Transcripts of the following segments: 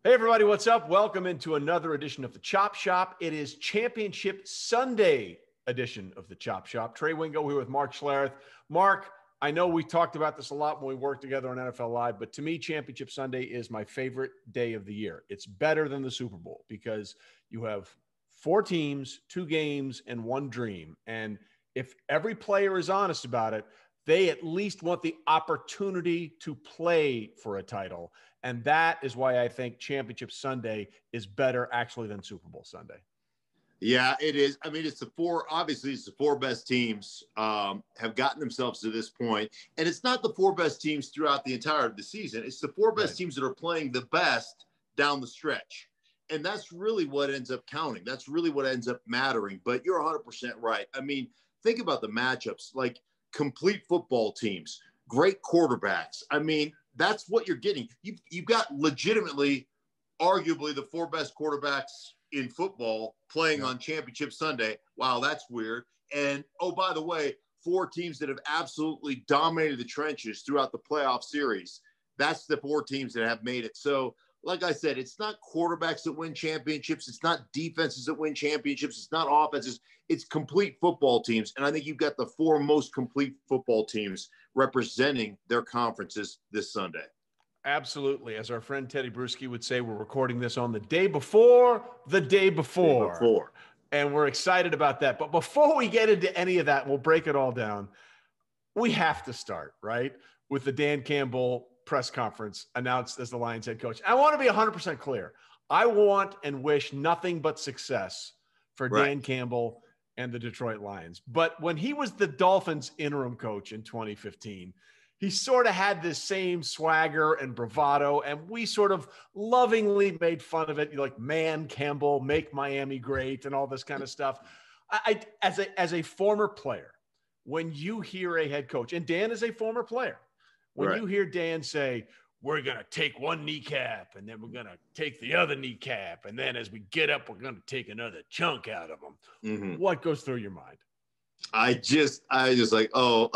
Hey, everybody, what's up? Welcome into another edition of the Chop Shop. It is Championship Sunday edition of the Chop Shop. Trey Wingo here with Mark Schlereth. Mark, I know we talked about this a lot when we worked together on NFL Live, but to me, Championship Sunday is my favorite day of the year. It's better than the Super Bowl because you have 4 teams, 2 games, and 1 dream. And if every player is honest about it, they at least want the opportunity to play for a title. And that is why I think Championship Sunday is better actually than Super Bowl Sunday. Yeah, it is. I mean, it's the 4 best teams have gotten themselves to this point. And it's not the 4 best teams throughout the entire of the season. It's the 4 best teams that are playing the best down the stretch. And that's really what ends up counting. That's really what ends up mattering. But you're 100% right. I mean, think about the matchups, like complete football teams, great quarterbacks. I mean, that's what you're getting. You've got legitimately, arguably, the 4 best quarterbacks in football playing on Championship Sunday. Wow, that's weird. And, oh, by the way, 4 teams that have absolutely dominated the trenches throughout the playoff series. That's the 4 teams that have made it. So, like I said, it's not quarterbacks that win championships. It's not defenses that win championships. It's not offenses. It's complete football teams. And I think you've got the 4 most complete football teams representing their conferences this Sunday. Absolutely. As our friend Teddy Bruschi would say, we're recording this on the day before the day before. And we're excited about that. But before we get into any of that, we'll break it all down. We have to start, right, with the Dan Campbell press conference announced as the Lions head coach. I want to be 100% clear. I want and wish nothing but success for Dan Campbell and the Detroit Lions. But when he was the Dolphins interim coach in 2015, he sort of had this same swagger and bravado, and we sort of lovingly made fun of it. You're like, man, Campbell, make Miami great, and all this kind of stuff. As a former player, when you hear a head coach, and Dan is a former player, when you hear Dan say, we're going to take one kneecap and then we're going to take the other kneecap, and then as we get up, we're going to take another chunk out of them. What goes through your mind? I just like, I was like, oh,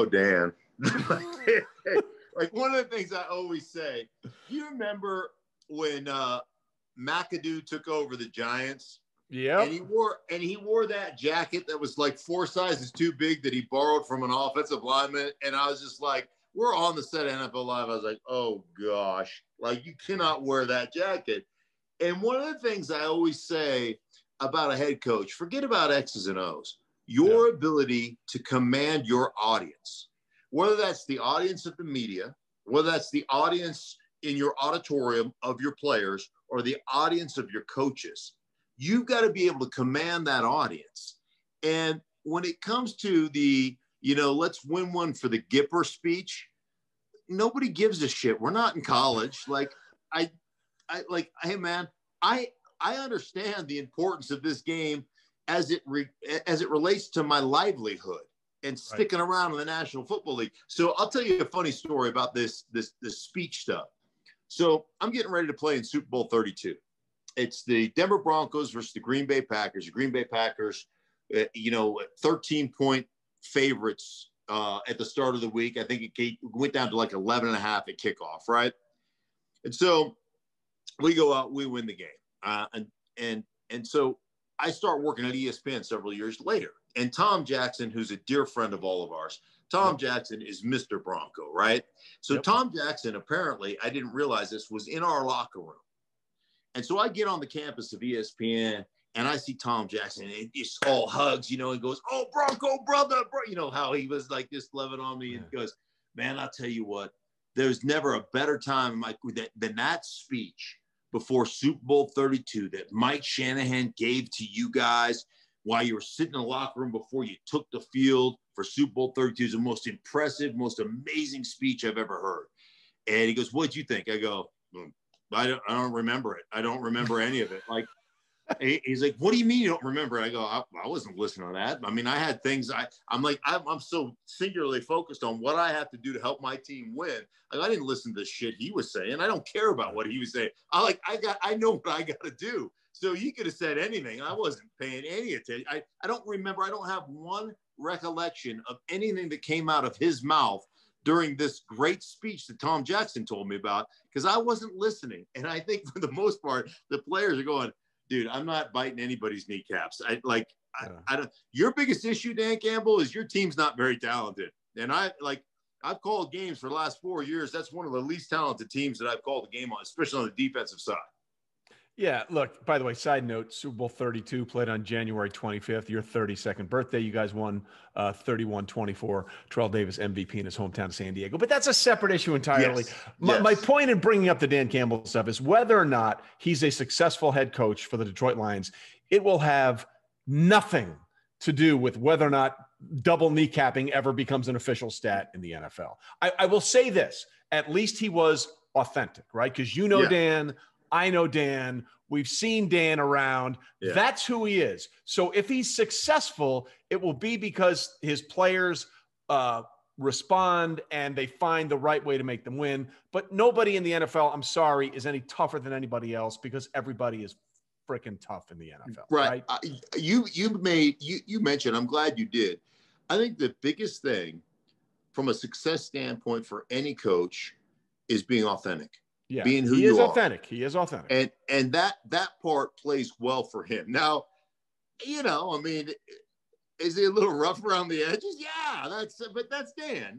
Dan. Like one of the things I always say, you remember when McAdoo took over the Giants? Yeah. And he wore that jacket that was like 4 sizes too big that he borrowed from an offensive lineman. And I was just like, we're on the set of NFL Live. I was like, oh gosh, like you cannot wear that jacket. And one of the things I always say about a head coach, forget about X's and O's, your ability to command your audience, whether that's the audience of the media, whether that's the audience in your auditorium of your players, or the audience of your coaches. You've got to be able to command that audience. And when it comes to the, let's win one for the Gipper speech, nobody gives a shit. We're not in college. Like, hey man, I understand the importance of this game as it relates to my livelihood and sticking around in the National Football League. So I'll tell you a funny story about this speech stuff. So I'm getting ready to play in Super Bowl 32. It's the Denver Broncos versus the Green Bay Packers. The Green Bay Packers, 13-point favorites at the start of the week. I think it went down to like 11.5 at kickoff, right? And so we go out, we win the game. And so I start working at ESPN several years later. And Tom Jackson, who's a dear friend of all of ours, Tom Jackson is Mr. Bronco, right? So Tom Jackson, apparently, I didn't realize this, was in our locker room. And so I get on the campus of ESPN and I see Tom Jackson, and it's all hugs, and goes, oh, Bronco brother, bro. How he was like just loving on me and goes, man, I'll tell you what, there's never a better time than that speech before Super Bowl 32 that Mike Shanahan gave to you guys while you were sitting in the locker room before you took the field for Super Bowl 32. Is the most impressive, most amazing speech I've ever heard. And he goes, what'd you think? I go, I don't remember it. I don't remember any of it. Like, he's like, what do you mean you don't remember it? I go, I wasn't listening to that. I mean, I had things I'm so singularly focused on what I have to do to help my team win. Like, I didn't listen to the shit he was saying. I don't care about what he was saying. I know what I got to do. So he could have said anything. I wasn't paying any attention. I don't remember. I don't have one recollection of anything that came out of his mouth during this great speech that Tom Jackson told me about, because I wasn't listening. And I think for the most part, the players are going, dude, I'm not biting anybody's kneecaps. I don't. Your biggest issue, Dan Campbell, is your team's not very talented. And I've called games for the last 4 years. That's one of the least talented teams that I've called the game on, especially on the defensive side. Yeah, look, by the way, side note, Super Bowl 32 played on January 25th, your 32nd birthday. You guys won 31-24. Terrell Davis MVP in his hometown of San Diego. But that's a separate issue entirely. Yes. My point in bringing up the Dan Campbell stuff is whether or not he's a successful head coach for the Detroit Lions, it will have nothing to do with whether or not double kneecapping ever becomes an official stat in the NFL. I will say this, at least he was authentic, right? Because Dan, I know Dan. We've seen Dan around. Yeah. That's who he is. So if he's successful, it will be because his players respond and they find the right way to make them win. But nobody in the NFL, I'm sorry, is any tougher than anybody else because everybody is freaking tough in the NFL. Right. You mentioned, I'm glad you did. I think the biggest thing from a success standpoint for any coach is being authentic. Yeah, being who he you is are. Authentic. He is authentic. And that part plays well for him. Now, I mean, is he a little rough around the edges? Yeah, but that's Dan.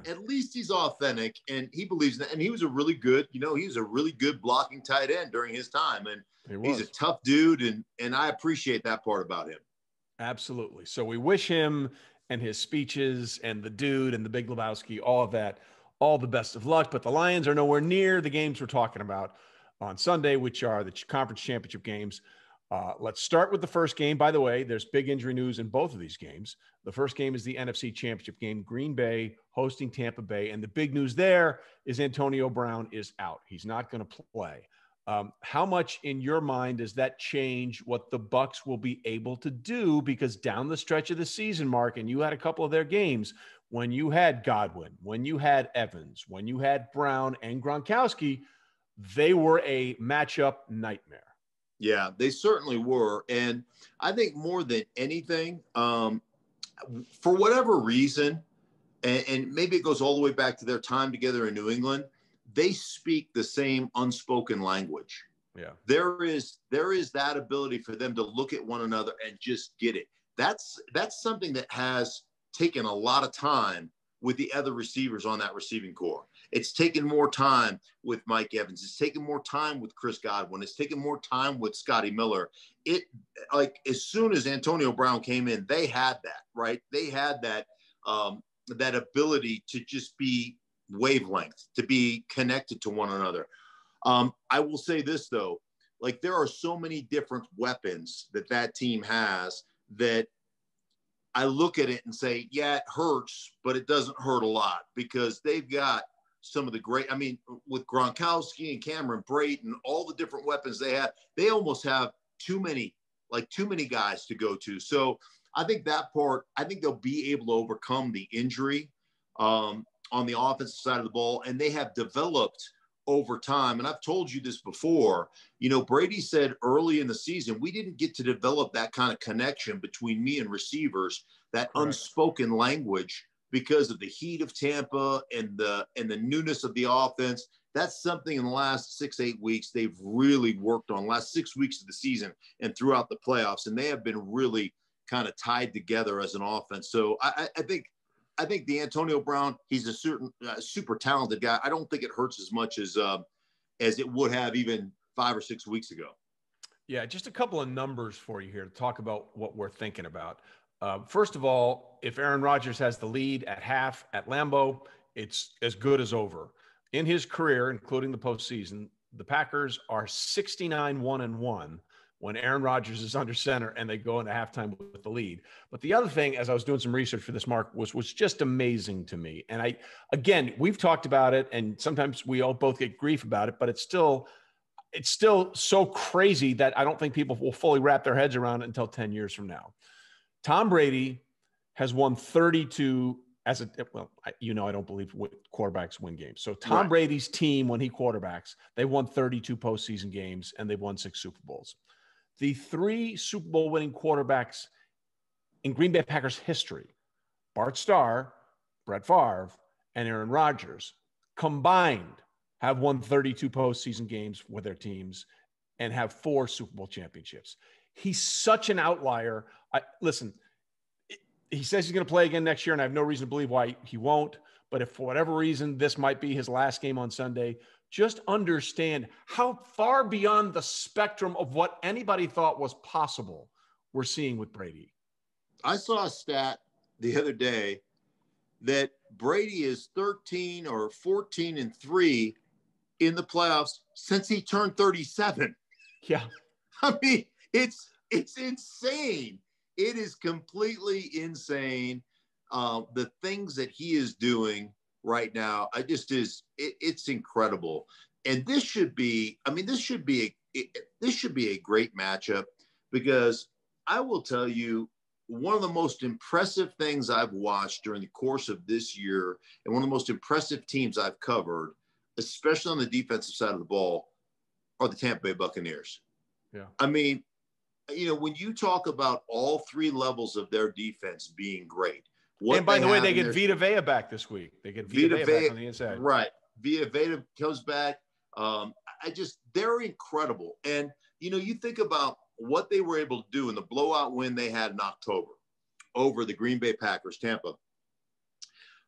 At least he's authentic and he believes that. And he was a really good, he was a really good blocking tight end during his time. And he's a tough dude. And I appreciate that part about him. Absolutely. So we wish him and his speeches and the dude and the Big Lebowski, all of that, all the best of luck. But the Lions are nowhere near the games we're talking about on Sunday, which are the conference championship games. Let's start with the first game. By the way, there's big injury news in both of these games. The first game is the NFC championship game, Green Bay hosting Tampa Bay. And the big news there is Antonio Brown is out. He's not going to play. How much in your mind does that change what the Bucs will be able to do? Because down the stretch of the season, Mark, and you had a couple of their games, when you had Godwin, when you had Evans, when you had Brown and Gronkowski, they were a matchup nightmare. Yeah, they certainly were. And I think more than anything, for whatever reason, and maybe it goes all the way back to their time together in New England, they speak the same unspoken language. Yeah. There is that ability for them to look at one another and just get it. That's something that has taken a lot of time with the other receivers on that receiving core. It's taken more time with Mike Evans. It's taken more time with Chris Godwin. It's taken more time with Scotty Miller. As soon as Antonio Brown came in, they had that, right? They had that ability to just be wavelength, to be connected to one another. I will say this though, there are so many different weapons that team has that I look at it and say, yeah, it hurts, but it doesn't hurt a lot because they've got some of the great, with Gronkowski and Cameron Brate and all the different weapons they have, they almost have too many guys to go to. So I think that part, I think they'll be able to overcome the injury on the offensive side of the ball. And they have developed over time. And I've told you this before, Brady said early in the season, we didn't get to develop that kind of connection between me and receivers, that Correct. Unspoken language because of the heat of Tampa and the newness of the offense. That's something in the last 6-8 weeks they've really worked on, last 6 weeks of the season and throughout the playoffs. And they have been really kind of tied together as an offense. So I think the Antonio Brown, he's a super talented guy. I don't think it hurts as much as it would have even 5 or 6 weeks ago. Yeah, just a couple of numbers for you here to talk about what we're thinking about. First of all, if Aaron Rodgers has the lead at half at Lambeau, it's as good as over. In his career, including the postseason, the Packers are 69-1-1 when Aaron Rodgers is under center and they go into halftime with the lead. But the other thing, as I was doing some research for this, Mark, was just amazing to me. And we've talked about it, and sometimes we all both get grief about it, but it's still so crazy that I don't think people will fully wrap their heads around it until 10 years from now. Tom Brady has won 32 I don't believe quarterbacks win games. So Tom Brady's team, when he quarterbacks, they won 32 postseason games and they've won 6 Super Bowls. The 3 Super Bowl winning quarterbacks in Green Bay Packers history, Bart Starr, Brett Favre, and Aaron Rodgers combined have won 32 postseason games with their teams and have 4 Super Bowl championships. He's such an outlier. Listen, he says he's going to play again next year, and I have no reason to believe why he won't. But if for whatever reason this might be his last game on Sunday, just understand how far beyond the spectrum of what anybody thought was possible we're seeing with Brady. I saw a stat the other day that Brady is 13 or 14-3 in the playoffs since he turned 37. Yeah. I mean, it's insane. It is completely insane. The things that he is doing right now, it's incredible. And this should be a great matchup, because I will tell you, one of the most impressive things I've watched during the course of this year, and one of the most impressive teams I've covered, especially on the defensive side of the ball, are the Tampa Bay Buccaneers. Yeah. I mean, when you talk about all 3 levels of their defense being great. And by the way, they get Vita Vea back this week. They get Vita Vea back on the inside. Right. Vita Vea comes back. They're incredible. And, you think about what they were able to do in the blowout win they had in October over the Green Bay Packers, Tampa.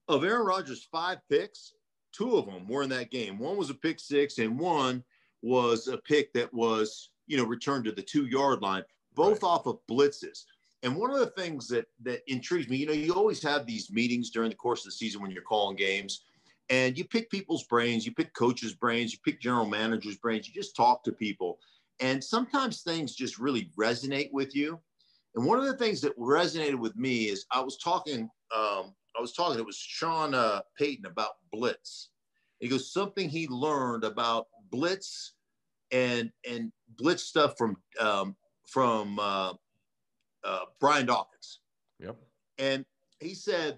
Of Aaron Rodgers' 5 picks, 2 of them were in that game. One was a pick 6, and one was a pick that was, returned to the 2-yard line, both off of blitzes. And one of the things that intrigues me, you always have these meetings during the course of the season when you're calling games, and you pick people's brains, you pick coaches' brains, you pick general managers' brains, you just talk to people. And sometimes things just really resonate with you. And one of the things that resonated with me is it was Sean Payton about Blitz. He goes, something he learned about Blitz and Blitz stuff from Brian Dawkins. Yep. And he said,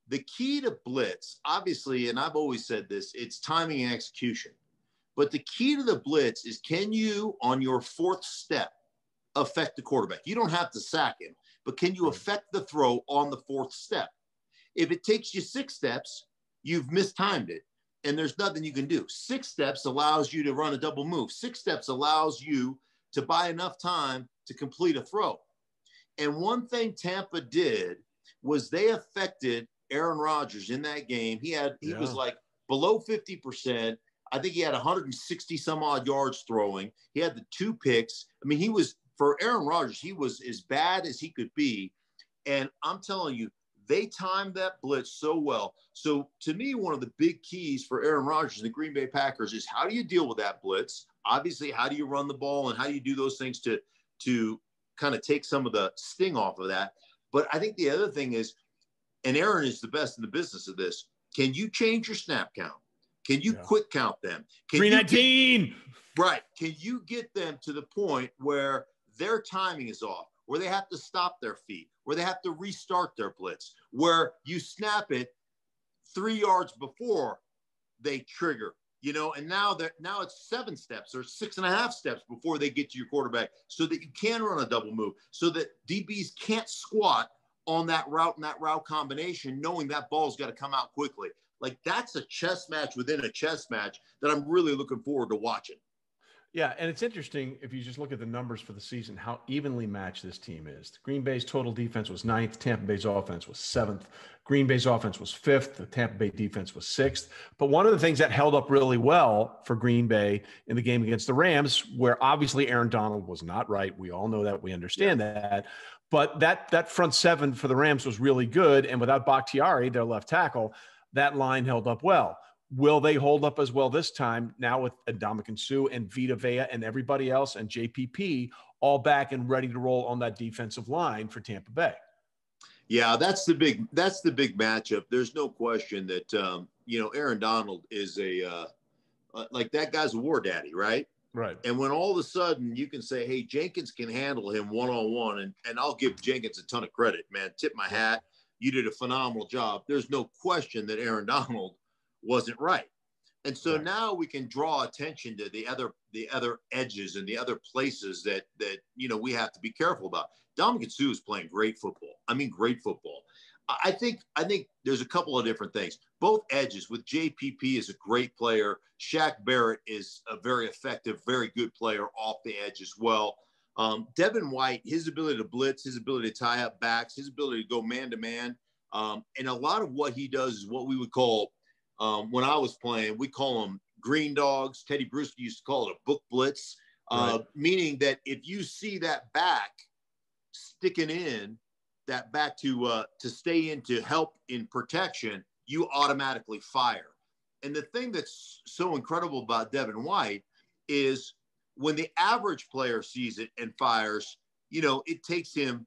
the key to Blitz, obviously, and I've always said this, it's timing and execution. But the key to the blitz is, can you, on your 4th step, affect the quarterback? You don't have to sack him, but can you affect the throw on the 4th step? If it takes you 6 steps, you've mistimed it, and there's nothing you can do. 6 steps allows you to run a double move. 6 steps allows you to buy enough time to complete a throw. And one thing Tampa did was they affected Aaron Rodgers in that game. He was like below 50%. I think he had 160 some odd yards throwing. He had the 2 picks. I mean, for Aaron Rodgers, he was as bad as he could be. And I'm telling you, they timed that blitz so well. So to me, one of the big keys for Aaron Rodgers and the Green Bay Packers is, how do you deal with that blitz? Obviously, how do you run the ball, and how do you do those things to kind of take some of the sting off of that? But I think the other thing is, and Aaron is the best in the business of this, can you change your snap count? Can you quick count them? 319. Right. Can you get them to the point where their timing is off, where they have to stop their feet, where they have to restart their blitz, where you snap it 3 yards before they trigger, and now it's 7 steps or 6.5 steps before they get to your quarterback, so that you can run a double move, so that DBs can't squat on that route and that route combination, knowing that ball's got to come out quickly. Like, that's a chess match within a chess match that I'm really looking forward to watching. Yeah, and it's interesting, if you just look at the numbers for the season, how evenly matched this team is. Green Bay's total defense was 9th. Tampa Bay's offense was 7th. Green Bay's offense was 5th. The Tampa Bay defense was 6th. But one of the things that held up really well for Green Bay in the game against the Rams, where obviously Aaron Donald was not right. We all know that. We understand that. But that front 7 for the Rams was really good. And without Bakhtiari, their left tackle, that line held up well. Will they hold up as well this time, now with Ndamukong Suh and Vita Vea and everybody else and JPP all back and ready to roll on that defensive line for Tampa Bay? Yeah, that's the big matchup. There's no question that Aaron Donald is like, that guy's a war daddy, right? Right. And when all of a sudden you can say, hey, Jenkins can handle him one-on-one, and I'll give Jenkins a ton of credit, man. Tip my hat. You did a phenomenal job. There's no question that Aaron Donald wasn't right. And so now we can draw attention to the other edges and the other places that we have to be careful about. Ndamukong Suh is playing great football. I mean, great football. I think there's a couple of different things. Both edges with JPP is a great player. Shaq Barrett is a very effective, very good player off the edge as well. Devin White, his ability to blitz, his ability to tie up backs, his ability to go man to man, and a lot of what he does is what we would call, when I was playing, we call them green dogs. Teddy Bruschi used to call it a book blitz, right. Meaning that if you see that back sticking in, that back to stay in to help in protection, you automatically fire. And the thing that's so incredible about Devin White is when the average player sees it and fires, it takes him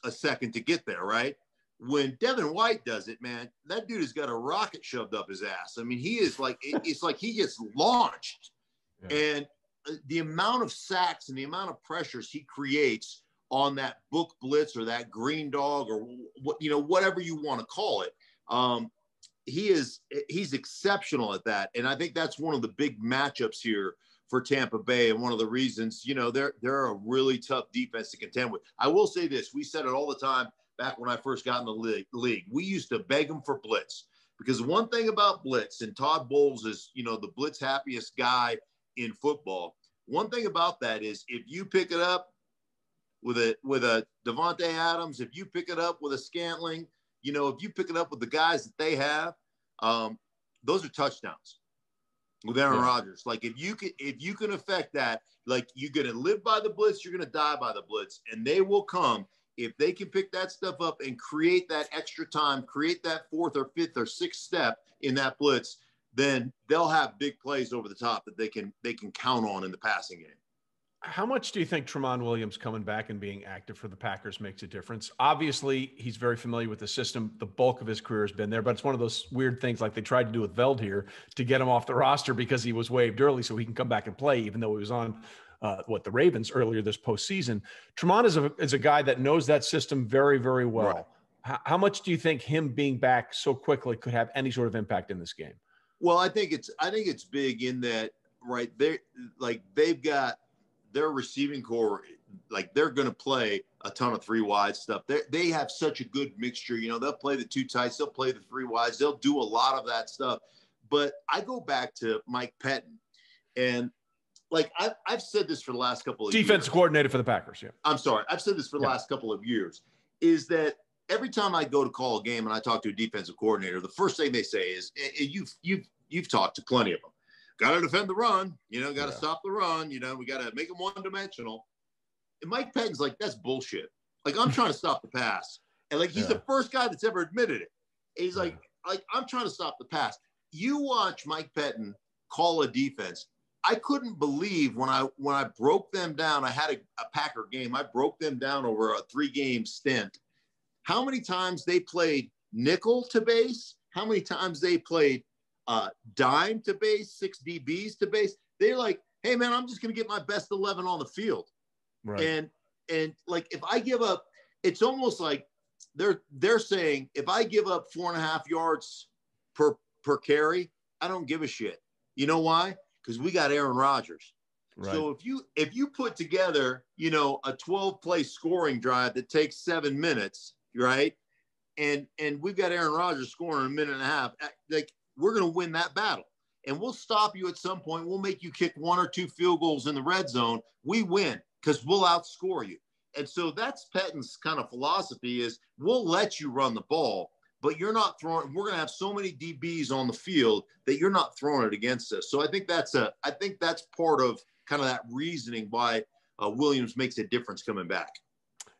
a second to get there, right? When Devin White does it, man, that dude has got a rocket shoved up his ass. I mean, he is like, it's like he gets launched. Yeah. And the amount of sacks and the amount of pressures he creates on that book blitz or that green dog or whatever you want to call it, he's exceptional at that. And I think that's one of the big matchups here for Tampa Bay, and one of the reasons they're a really tough defense to contend with. I will say this: we said it all the time back when I first got in the league. We used to beg them for blitz, because one thing about blitz, and Todd Bowles is the blitz happiest guy in football. One thing about that is if you pick it up with a Devontae Adams, if you pick it up with a Scantling, if you pick it up with the guys that they have, those are touchdowns with Aaron Rodgers. Like if you can affect that, like you're going to live by the blitz, you're going to die by the blitz, and they will come. If they can pick that stuff up and create that extra time, create that fourth or fifth or sixth step in that blitz, then they'll have big plays over the top that they can count on in the passing game. How much do you think Tremont Williams coming back and being active for the Packers makes a difference? Obviously, he's very familiar with the system. The bulk of his career has been there, but it's one of those weird things like they tried to do with Veld here to get him off the roster because he was waived early so he can come back and play, even though he was on the Ravens earlier this postseason. Tremont is a guy that knows that system very, very well. Right. How much do you think him being back so quickly could have any sort of impact in this game? Well, I think it's big in that, right, they've got their receiving core, like they're going to play a ton of three wide stuff. They have such a good mixture. They'll play the two tights, they'll play the three wides, they'll do a lot of that stuff. But I go back to Mike Pettin, and like I've said this for the last couple of years. Defensive coordinator for the Packers, yeah. I'm sorry. I've said this for the last couple of years, is that every time I go to call a game and I talk to a defensive coordinator, the first thing they say is, you've talked to plenty of them. Got to defend the run, got to stop the run, we got to make them one-dimensional. And Mike Pettin's like, that's bullshit. Like, I'm trying to stop the pass. And, like, he's the first guy that's ever admitted it. And he's like, I'm trying to stop the pass. You watch Mike Pettin call a defense. I couldn't believe when I broke them down. I had a Packer game. I broke them down over a 3-game stint. How many times they played nickel to base? How many times they played dime to base, 6 DBs to base? They're like, hey man, I'm just going to get my best 11 on the field. Right. And like, if I give up, it's almost like they're saying, if I give up 4.5 yards per carry, I don't give a shit. You know why? Because we got Aaron Rodgers. Right. So if you put together, a 12-play scoring drive that takes 7 minutes, right? And we've got Aaron Rodgers scoring in 1.5 minutes, like, we're going to win that battle. And we'll stop you at some point. We'll make you kick 1 or 2 field goals in the red zone. We win because we'll outscore you. And so that's Pettin's kind of philosophy, is we'll let you run the ball, but you're not throwing. We're going to have so many DBs on the field that you're not throwing it against us. So I think that's part of kind of that reasoning why Williams makes a difference coming back.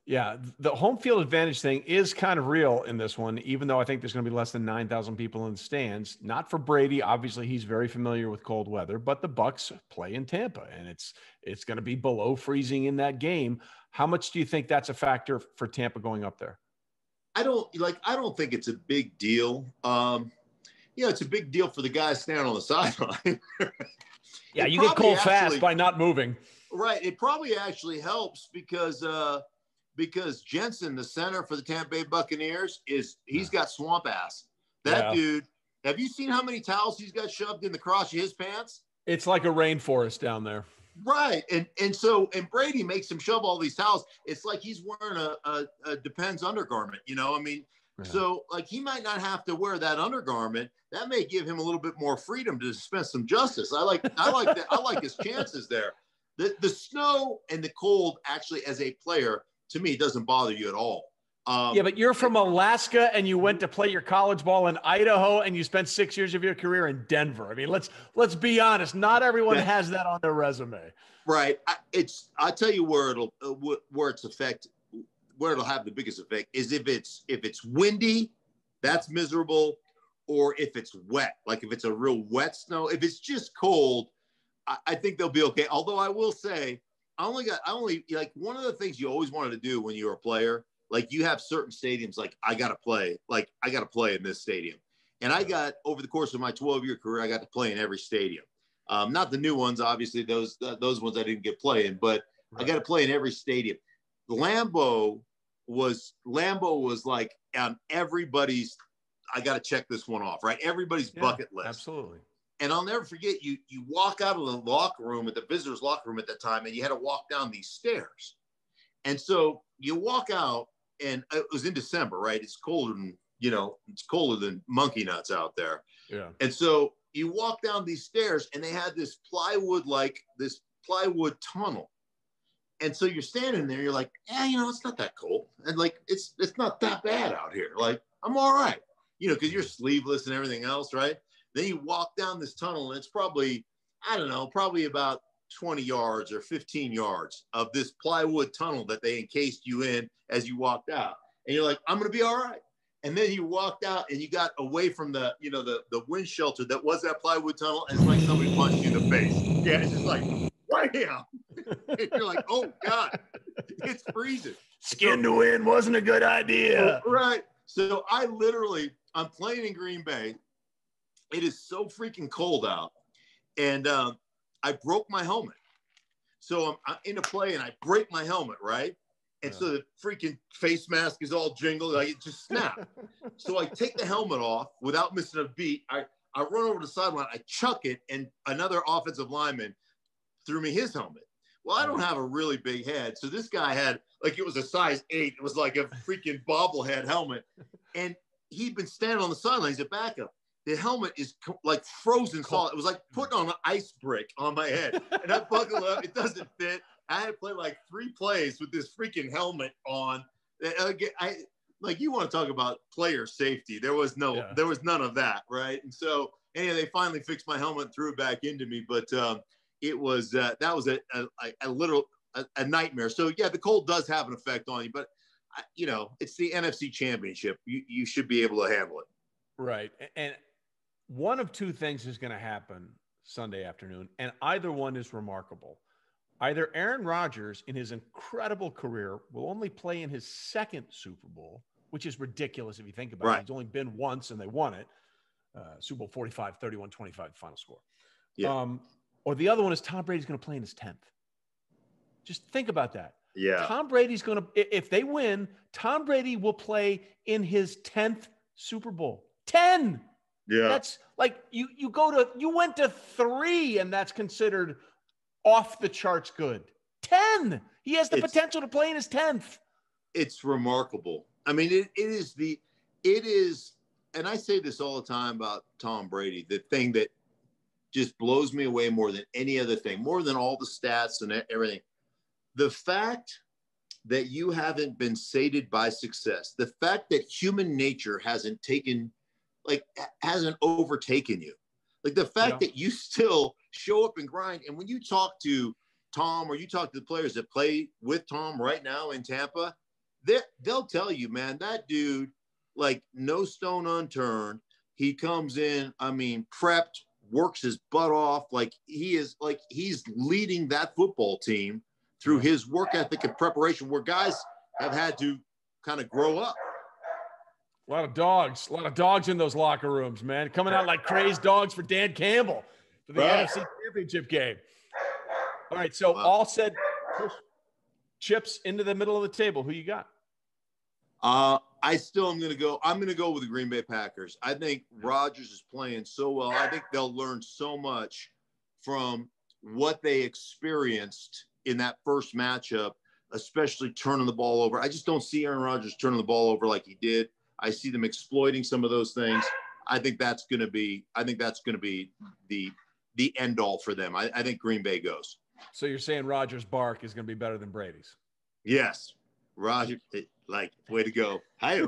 Yeah, the home field advantage thing is kind of real in this one, even though I think there's going to be less than 9,000 people in the stands. Not for Brady. Obviously, he's very familiar with cold weather, but the Bucs play in Tampa, and it's going to be below freezing in that game. How much do you think that's a factor for Tampa going up there? I don't think it's a big deal. It's a big deal for the guys standing on the sideline. Yeah, you get cold fast by not moving. Right. It probably actually helps because Jensen, the center for the Tampa Bay Buccaneers, he's got swamp ass. That dude, have you seen how many towels he's got shoved in the crotch of his pants? It's like a rainforest down there. Right. And Brady makes him shove all these towels. It's like he's wearing a Depends undergarment. I mean, Yeah. So, like, he might not have to wear that undergarment. That may give him a little bit more freedom to dispense some justice. I like that. I like his chances there. The snow and the cold, actually, as a player, to me, doesn't bother you at all. Yeah, but you're from Alaska and you went to play your college ball in Idaho and you spent 6 years of your career in Denver. I mean, let's be honest. Not everyone has that on their resume. Right. I'll tell you where it'll have the biggest effect is if it's windy, that's miserable, or if it's wet, like if it's a real wet snow. If it's just cold, I think they'll be okay. Although I will say, I only like one of the things you always wanted to do when you were a player. Like you have certain stadiums, like I got to play in this stadium. And I got, over the course of my 12-year career, I got to play in every stadium. Not the new ones, obviously, those ones I didn't get play in, but right. I got to play in every stadium. Lambeau was like on everybody's, I got to check this one off, right? Everybody's bucket list. Absolutely. And I'll never forget, you walk out of the locker room, at the visitors' locker room at that time, and you had to walk down these stairs. And so you walk out, and it was in December, right? It's colder than monkey nuts out there. Yeah. And so you walk down these stairs, and they had this plywood tunnel. And so you're standing there, you're like, it's not that cold. And like, it's not that bad out here. Like, I'm all right, because you're sleeveless and everything else, right? Then you walk down this tunnel, and it's probably about 20 yards or 15 yards of this plywood tunnel that they encased you in as you walked out. And you're like, I'm going to be all right. And then you walked out and you got away from the wind shelter that was that plywood tunnel. And it's like somebody punched you in the face. Yeah, it's just like, wham. And you're like, oh God, it's freezing. Skin to win wasn't a good idea. Right. So I'm playing in Green Bay. It is so freaking cold out. And I broke my helmet. So I'm in a play and I break my helmet, right? And so the freaking face mask is all jingled, like it just snapped. So I take the helmet off without missing a beat. I run over to the sideline, I chuck it, and another offensive lineman threw me his helmet. Well, I don't have a really big head. So this guy had, like, it was a size 8. It was like a freaking bobblehead helmet. And he'd been standing on the sideline. He's a backup. The helmet is like frozen solid. It was like putting on an ice brick on my head. And I buckled up. It doesn't fit. I had to play like 3 plays with this freaking helmet on. Like, you want to talk about player safety. There was none of that, right? And so, anyway, they finally fixed my helmet and threw it back into me. But it was that was a nightmare. So, yeah, the cold does have an effect on you. But, it's the NFC Championship. You should be able to handle it. Right. And one of two things is going to happen Sunday afternoon, and either one is remarkable. Either Aaron Rodgers, in his incredible career, will only play in his 2nd Super Bowl, which is ridiculous if you think about it. He's only been once, and they won it. Super Bowl 45, 31-25 final score. Yeah. Or the other one is Tom Brady's going to play in his 10th. Just think about that. Yeah. Tom Brady's going to – if they win, Tom Brady will play in his 10th Super Bowl. 10. Yeah. That's like you went to 3 and that's considered off the charts good. 10. He has the potential to play in his 10th. It's remarkable. I mean, it is, and I say this all the time about Tom Brady, the thing that just blows me away more than any other thing, more than all the stats and everything. The fact that you haven't been sated by success, the fact that human nature hasn't overtaken you. Like the fact that you still show up and grind. And when you talk to Tom or you talk to the players that play with Tom right now in Tampa, they'll tell you, man, that dude, like, no stone unturned. He comes in, prepped, works his butt off. Like he's leading that football team through his work ethic and preparation, where guys have had to kind of grow up. A lot of dogs in those locker rooms, man. Coming out like crazed dogs for Dan Campbell for the NFC Championship game. All right, so all said, chips into the middle of the table. Who you got? I still am going to go. I'm going to go with the Green Bay Packers. I think Rodgers is playing so well. I think they'll learn so much from what they experienced in that first matchup, especially turning the ball over. I just don't see Aaron Rodgers turning the ball over like he did I see them exploiting some of those things. I think that's going to be the end all for them. I think Green Bay goes. So you're saying Rodgers' bark is going to be better than Brady's? Yes. Roger, way to go. Hi.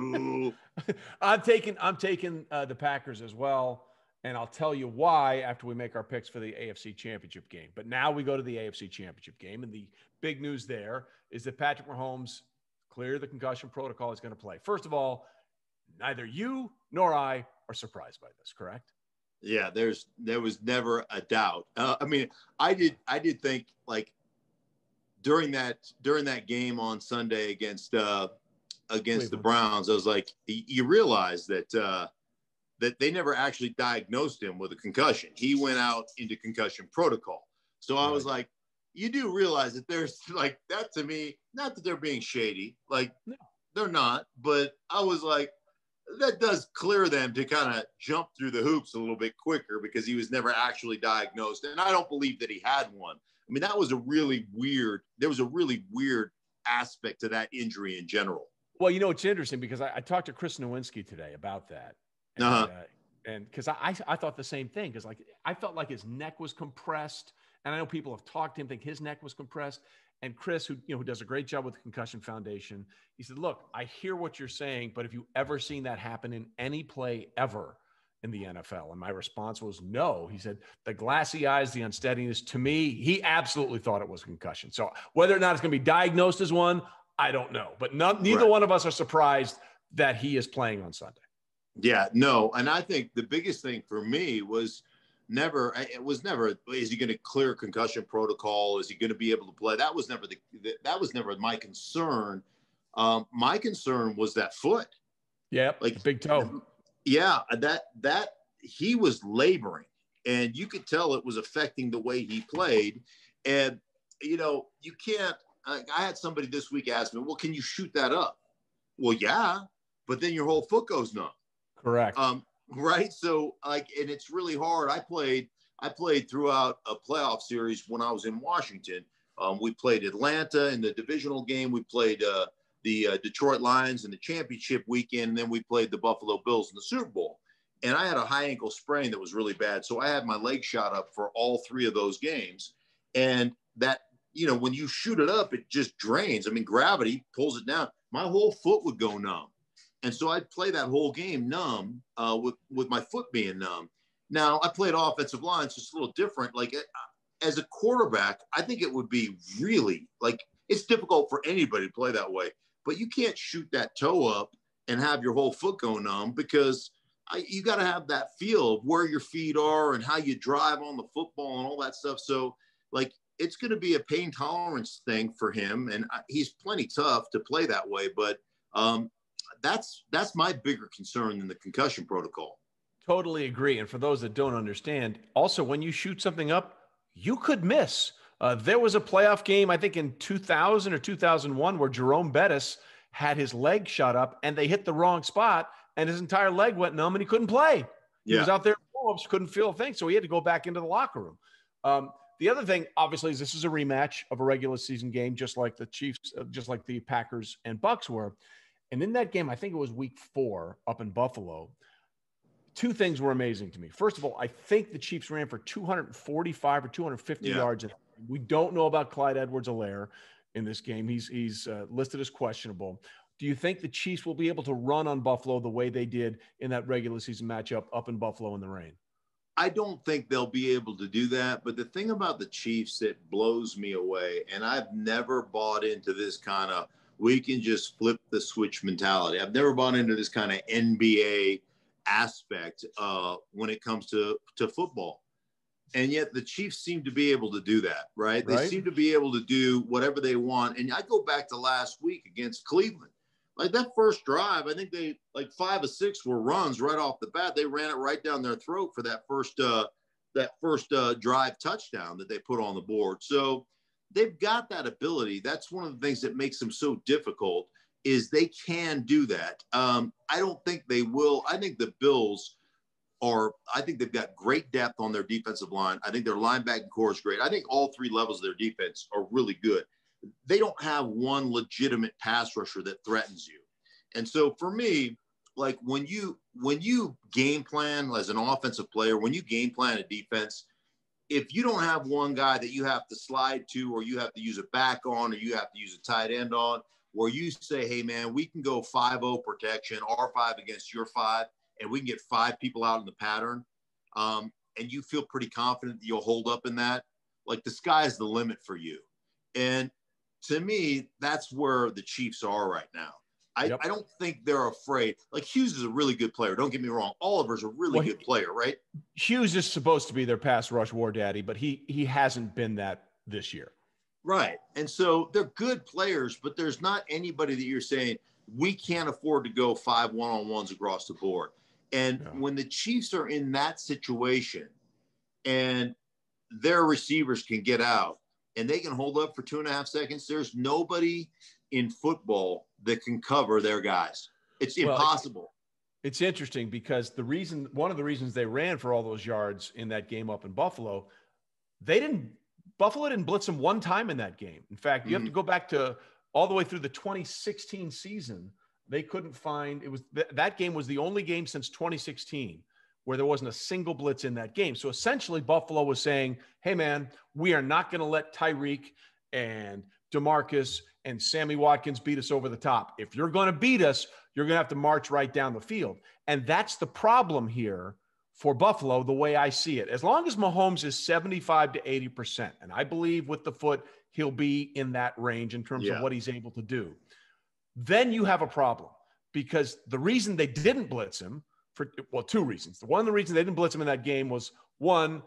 I'm taking the Packers as well. And I'll tell you why after we make our picks for the AFC Championship game. But now we go to the AFC Championship game. And the big news there is that Patrick Mahomes, clear the concussion protocol, is going to play. First of all, neither you nor I are surprised by this, correct? Yeah, there was never a doubt. I mean, I did think, like, during that game on Sunday against the Browns, I was like, you realize that they never actually diagnosed him with a concussion. He went out into concussion protocol. So I was like, you do realize that there's, like, that to me, not that they're being shady, like, no, they're not, but I was like, that does clear them to kind of jump through the hoops a little bit quicker because he was never actually diagnosed. And I don't believe that he had one. I mean, there was a really weird aspect to that injury in general. Well, you know, it's interesting because I talked to Chris Nowinski today about that. And because I thought the same thing, because, like, I felt like his neck was compressed, and I know people have talked to him, think his neck was compressed. And Chris, who does a great job with the Concussion Foundation, he said, "Look, I hear what you're saying, but have you ever seen that happen in any play ever in the NFL?" And my response was no. He said, the glassy eyes, the unsteadiness, to me, he absolutely thought it was a concussion. So whether or not it's going to be diagnosed as one, I don't know. But neither one of us are surprised that he is playing on Sunday. Yeah, no. And I think the biggest thing for me was never, is he going to clear concussion protocol? Is he going to be able to play? That was never my concern. My concern was that foot. Yeah, like big toe. Yeah, that he was laboring, and you could tell it was affecting the way he played. And, you can't, I had somebody this week ask me, well, can you shoot that up? Well, yeah, but then your whole foot goes numb. Correct. Right. So, like, and it's really hard. I played throughout a playoff series when I was in Washington. We played Atlanta in the divisional game. We played the Detroit Lions in the championship weekend. And then we played the Buffalo Bills in the Super Bowl. And I had a high ankle sprain that was really bad. So I had my leg shot up for all three of those games. And that, when you shoot it up, it just drains. I mean, gravity pulls it down. My whole foot would go numb. And so I'd play that whole game numb with my foot being numb. Now, I played offensive line, so it's a little different. Like, as a quarterback, I think it would be really, like, it's difficult for anybody to play that way. But you can't shoot that toe up and have your whole foot go numb because you got to have that feel of where your feet are and how you drive on the football and all that stuff. So, like, it's going to be a pain tolerance thing for him. And he's plenty tough to play that way. But that's my bigger concern than the concussion protocol. Totally agree. And for those that don't understand, also, when you shoot something up, you could miss. There was a playoff game, I think in 2000 or 2001, where Jerome Bettis had his leg shot up and they hit the wrong spot and his entire leg went numb and he couldn't play. He was out there, couldn't feel a thing. So he had to go back into the locker room. The other thing, obviously, is this is a rematch of a regular season game, just like the Chiefs, just like the Packers and Bucks were. And in that game, I think it was week 4 up in Buffalo, two things were amazing to me. First of all, I think the Chiefs ran for 245 or 250 yards. We don't know about Clyde Edwards-Helaire in this game. He's listed as questionable. Do you think the Chiefs will be able to run on Buffalo the way they did in that regular season matchup up in Buffalo in the rain? I don't think they'll be able to do that. But the thing about the Chiefs that blows me away, and I've never bought into this kind of we can just flip the switch mentality. I've never bought into this kind of NBA aspect when it comes to football. And yet the Chiefs seem to be able to do that, right? They seem to be able to do whatever they want. And I go back to last week against Cleveland. Like that first drive, I think they like 5 or 6 were runs right off the bat. They ran it right down their throat for that first drive touchdown that they put on the board. So they've got that ability. That's one of the things that makes them so difficult is they can do that. I don't think they will. I think the Bills I think they've got great depth on their defensive line. I think their linebacking core is great. I think all 3 levels of their defense are really good. They don't have one legitimate pass rusher that threatens you. And so for me, like when you game plan as an offensive player, when you game plan a defense, if you don't have one guy that you have to slide to, or you have to use a back on, or you have to use a tight end on, where you say, hey man, we can go 5-0 protection, R5 against your 5, and we can get 5 people out in the pattern, and you feel pretty confident that you'll hold up in that, like the sky's the limit for you. And to me, that's where the Chiefs are right now. I don't think they're afraid. Like, Hughes is a really good player. Don't get me wrong. Oliver's a really good player, right? Hughes is supposed to be their pass rush war daddy, but he hasn't been that this year. Right. And so they're good players, but there's not anybody that you're saying we can't afford to go 5 one-on-ones across the board. And when the Chiefs are in that situation and their receivers can get out and they can hold up for 2.5 seconds, there's nobody in football that can cover their guys. It's impossible. It's interesting because one of the reasons they ran for all those yards in that game up in Buffalo, Buffalo didn't blitz them one time in that game. In fact, you have to go back to all the way through the 2016 season. They couldn't find that game was the only game since 2016 where there wasn't a single blitz in that game. So essentially Buffalo was saying, hey man, we are not going to let Tyreek and DeMarcus and Sammy Watkins beat us over the top. If you're going to beat us, you're going to have to march right down the field. And that's the problem here for Buffalo, the way I see it. As long as Mahomes is 75 to 80%, and I believe with the foot, he'll be in that range in terms of what he's able to do, then you have a problem. Because the reason they didn't blitz him, for 2 reasons. One of the reasons they didn't blitz him in that game was, one,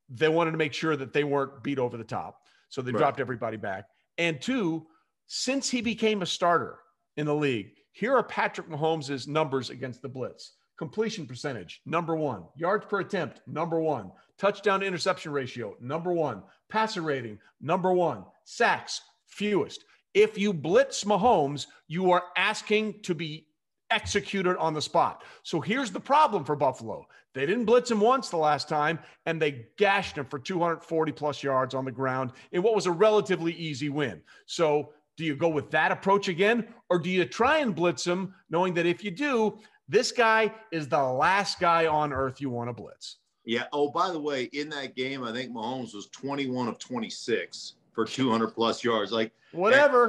they wanted to make sure that they weren't beat over the top. So they dropped everybody back. And 2, since he became a starter in the league, here are Patrick Mahomes' numbers against the blitz. Completion percentage, number 1. Yards per attempt, number 1. Touchdown to interception ratio, number 1. Passer rating, number 1. Sacks, fewest. If you blitz Mahomes, you are asking to be executed on the spot. So here's the problem for Buffalo. They didn't blitz him once the last time, and they gashed him for 240 plus yards on the ground in what was a relatively easy win. So do you go with that approach again, or do you try and blitz him knowing that if you do, this guy is the last guy on earth you want to blitz? Yeah. Oh, by the way, in that game, I think Mahomes was 21 of 26 for 200 plus yards. Like, whatever.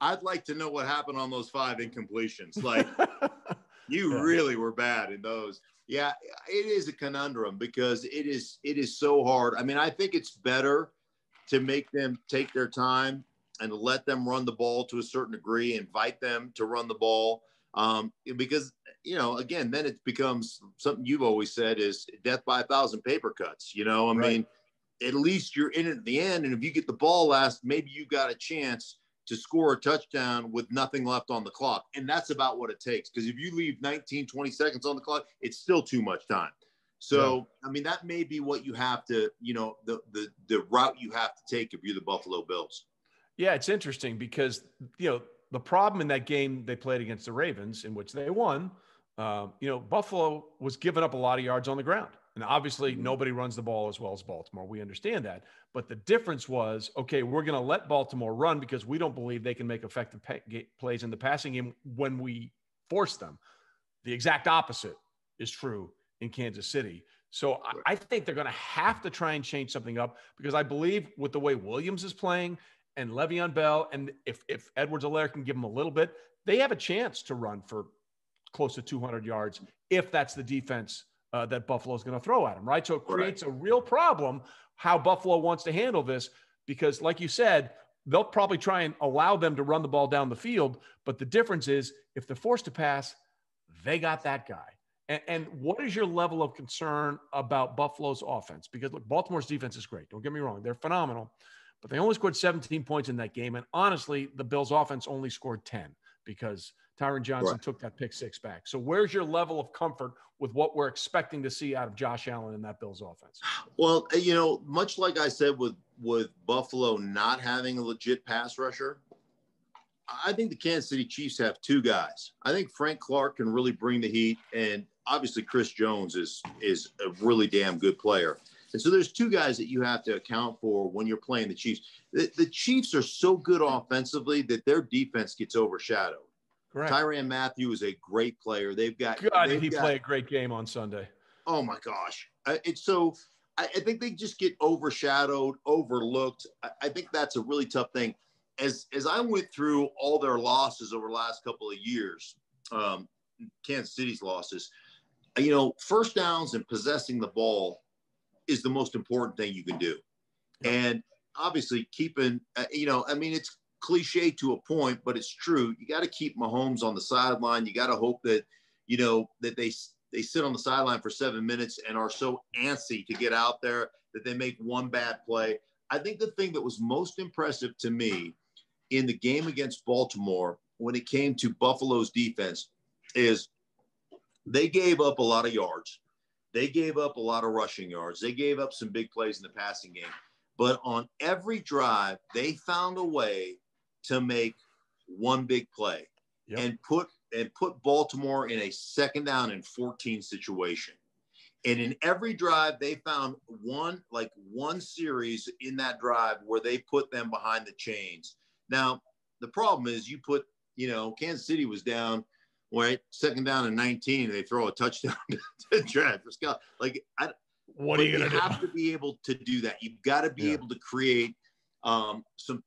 I'd like to know what happened on those 5 incompletions. Like, you really were bad in those. Yeah, it is a conundrum because it is so hard. I mean, I think it's better to make them take their time and let them run the ball to a certain degree, invite them to run the ball. Because, again, then it becomes something you've always said is death by 1,000 paper cuts. I mean, at least you're in it at the end. And if you get the ball last, maybe you got a chance to score a touchdown with nothing left on the clock. And that's about what it takes. Because if you leave 19, 20 seconds on the clock, it's still too much time. So, I mean, that may be what you have to, the route you have to take if you're the Buffalo Bills. Yeah, it's interesting because, the problem in that game they played against the Ravens, in which they won, Buffalo was giving up a lot of yards on the ground. And obviously nobody runs the ball as well as Baltimore. We understand that. But the difference was, okay, we're going to let Baltimore run because we don't believe they can make effective plays in the passing game when we force them. The exact opposite is true in Kansas City. So I think they're going to have to try and change something up because I believe with the way Williams is playing and Le'Veon Bell, and if Edwards-Helaire can give them a little bit, they have a chance to run for close to 200 yards if that's the defense that Buffalo is going to throw at them, right? So it creates a real problem how Buffalo wants to handle this because, like you said, they'll probably try and allow them to run the ball down the field. But the difference is if they're forced to pass, they got that guy. And what is your level of concern about Buffalo's offense? Because, look, Baltimore's defense is great. Don't get me wrong. They're phenomenal. But they only scored 17 points in that game. And honestly, the Bills' offense only scored 10 because Tyron Johnson took that pick 6 back. So where's your level of comfort with what we're expecting to see out of Josh Allen in that Bills offense? Well, much like I said with Buffalo not having a legit pass rusher, I think the Kansas City Chiefs have 2 guys. I think Frank Clark can really bring the heat, and obviously Chris Jones is a really damn good player. And so there's 2 guys that you have to account for when you're playing the Chiefs. The Chiefs are so good offensively that their defense gets overshadowed. Correct. Tyrann Mathieu is a great player. Did he play a great game on Sunday? Oh my gosh. I think they just get overshadowed, overlooked. I think that's a really tough thing. As I went through all their losses over the last couple of years, Kansas City's losses, first downs and possessing the ball is the most important thing you can do. Yep. And obviously keeping, it's cliche to a point, but it's true. You got to keep Mahomes on the sideline. You got to hope that, that they sit on the sideline for 7 minutes and are so antsy to get out there that they make one bad play. I think the thing that was most impressive to me in the game against Baltimore when it came to Buffalo's defense is they gave up a lot of yards. They gave up a lot of rushing yards. They gave up some big plays in the passing game. But on every drive, they found a way to make one big play. Yep. and put Baltimore in a 2nd down and 14 situation. And in every drive, they found one series in that drive where they put them behind the chains. Now, the problem is Kansas City was down, right? 2nd down and 19, and they throw a touchdown to Travis Scott. What are you going to do? You have to be able to do that. You've got to be able to create some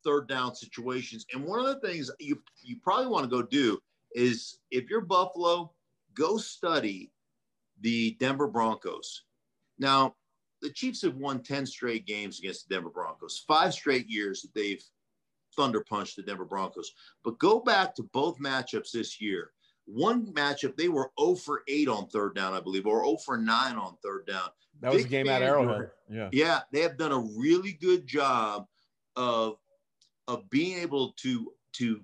3rd down situations. And one of the things you probably want to go do is, if you're Buffalo, go study the Denver Broncos. Now, the Chiefs have won 10 straight games against the Denver Broncos, 5 straight years that they've thunder punched the Denver Broncos. But go back to both matchups this year. One matchup, they were 0 for 8 on 3rd down, I believe, or 0 for 9 on 3rd down. That was a game at Arrowhead. Yeah, they have done a really good job of being able to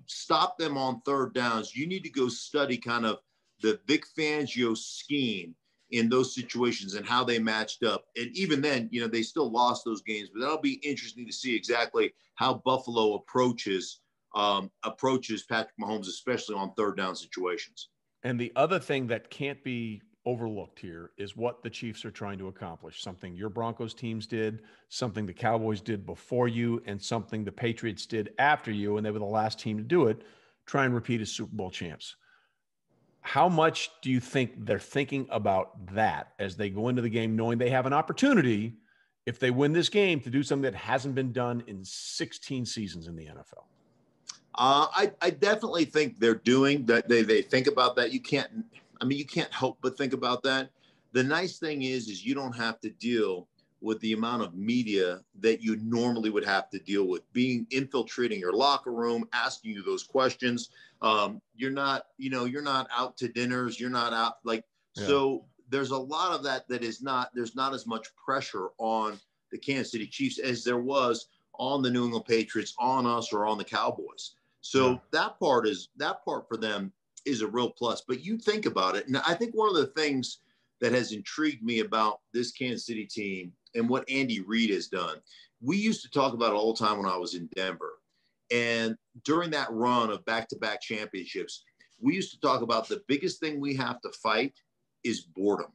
stop them on 3rd downs. You need to go study kind of the Vic Fangio scheme in those situations and how they matched up. And even then, they still lost those games, but that'll be interesting to see exactly how Buffalo approaches Patrick Mahomes, especially on 3rd down situations. And the other thing that can't be overlooked here is what the Chiefs are trying to accomplish. Something your Broncos teams did, something the Cowboys did before you, and something the Patriots did after you, and they were the last team to do it, try and repeat as Super Bowl champs. How much do you think they're thinking about that as they go into the game, knowing they have an opportunity, if they win this game, to do something that hasn't been done in 16 seasons in the NFL? I definitely think they're doing that. They think about that. You can't help but think about that. The nice thing is you don't have to deal with the amount of media that you normally would have to deal with, infiltrating your locker room, asking you those questions. You're not out to dinners. You're not out so there's a lot of there's not as much pressure on the Kansas City Chiefs as there was on the New England Patriots, on us, or on the Cowboys. So that part for them is a real plus. But you think about it, and I think one of the things that has intrigued me about this Kansas City team and what Andy Reid has done, we used to talk about it all the time when I was in Denver. And during that run of back-to-back championships, we used to talk about the biggest thing we have to fight is boredom.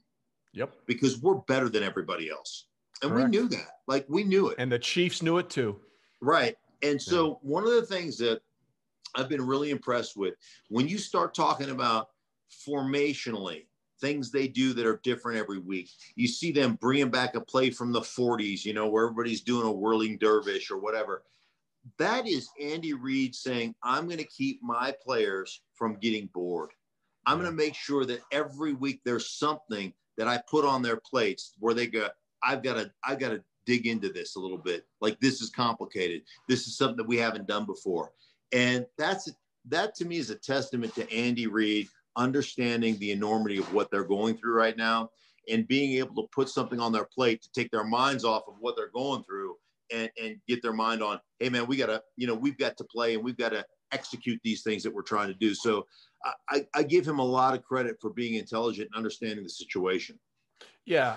Yep. Because we're better than everybody else. And Correct. We knew that. We knew it. And the Chiefs knew it too. Right. And so one of the things that I've been really impressed with, when you start talking about formationally, things they do that are different every week, you see them bringing back a play from the 40s, where everybody's doing a whirling dervish or whatever. That is Andy Reid saying, I'm going to keep my players from getting bored. I'm going to make sure that every week there's something that I put on their plates where they go, I've got to dig into this a little bit. This is complicated. This is something that we haven't done before. And that to me is a testament to Andy Reid understanding the enormity of what they're going through right now and being able to put something on their plate to take their minds off of what they're going through and get their mind on, hey man, we've got to play and we've got to execute these things that we're trying to do. So I give him a lot of credit for being intelligent and understanding the situation. Yeah,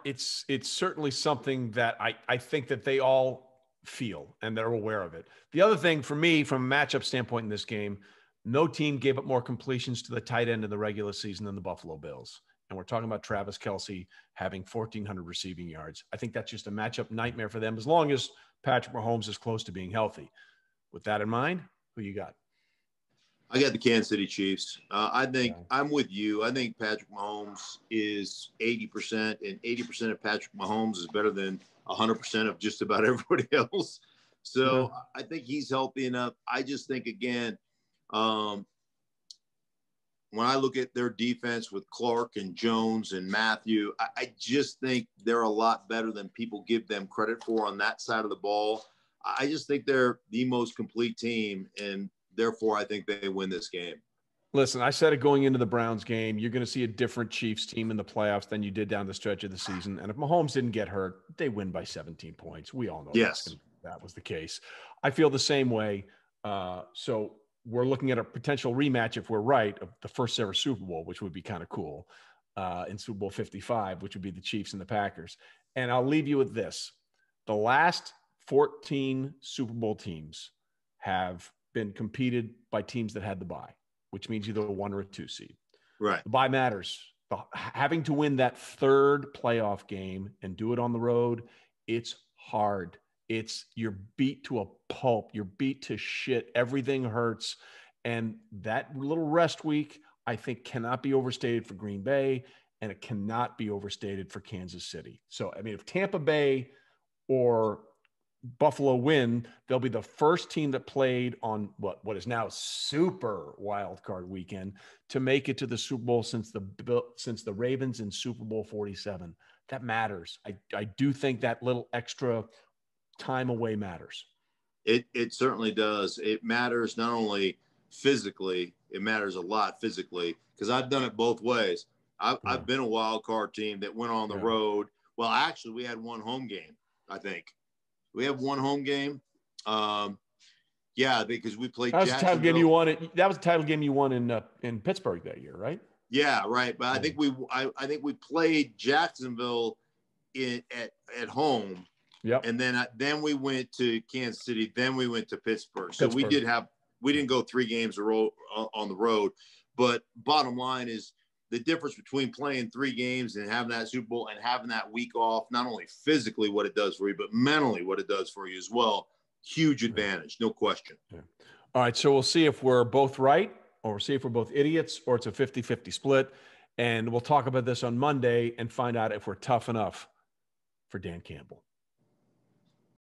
it's certainly something that I think that they all feel and they're aware of it. The other thing for me, from a matchup standpoint in this game, no team gave up more completions to the tight end in the regular season than the Buffalo Bills. And we're talking about Travis Kelce having 1,400 receiving yards. I think that's just a matchup nightmare for them as long as Patrick Mahomes is close to being healthy. With that in mind, who you got? I got the Kansas City Chiefs. I think I'm with you. I think Patrick Mahomes is 80%, and 80% of Patrick Mahomes is better than 100% of just about everybody else. So I think he's healthy enough. I just think, again, when I look at their defense with Clark and Jones and Matthew, I just think they're a lot better than people give them credit for on that side of the ball. I just think they're the most complete team, and therefore I think they win this game. Listen, I said it going into the Browns game, you're going to see a different Chiefs team in the playoffs than you did down the stretch of the season. And if Mahomes didn't get hurt, they win by 17 points. We all know that was the case. I feel the same way. So we're looking at a potential rematch, if we're right, of the first ever Super Bowl, which would be kind of cool, in Super Bowl 55, which would be the Chiefs and the Packers. And I'll leave you with this. The last 14 Super Bowl teams have been competed by teams that had the bye, which means either a 1 or a 2 seed. Right. The bye matters. Having to win that third playoff game and do it on the road, it's hard. You're beat to a pulp. You're beat to shit. Everything hurts. And that little rest week, I think, cannot be overstated for Green Bay, and it cannot be overstated for Kansas City. So, I mean, if Tampa Bay or Buffalo win, they'll be the first team that played on what is now super wild card weekend to make it to the Super Bowl since the Ravens in Super Bowl 47. That matters. I do think that little extra time away matters. It certainly does. It matters not only physically, it matters a lot physically, because I've done it both ways. I've been a wild card team that went on the road. Well, actually, we had one home game, I think. We have one home game. Because we played. That was the title game you won. That was the title game you won in Pittsburgh that year, right? Yeah, right. But I think we played Jacksonville at home. Yep. And then we went to Kansas City. Then we went to Pittsburgh. So we didn't go 3 games on the road. But bottom line is, the difference between playing 3 games and having that Super Bowl and having that week off, not only physically what it does for you, but mentally what it does for you as well. Huge advantage, no question. Yeah. All right, so we'll see if we're both right, or we'll see if we're both idiots, or it's a 50-50 split. And we'll talk about this on Monday and find out if we're tough enough for Dan Campbell.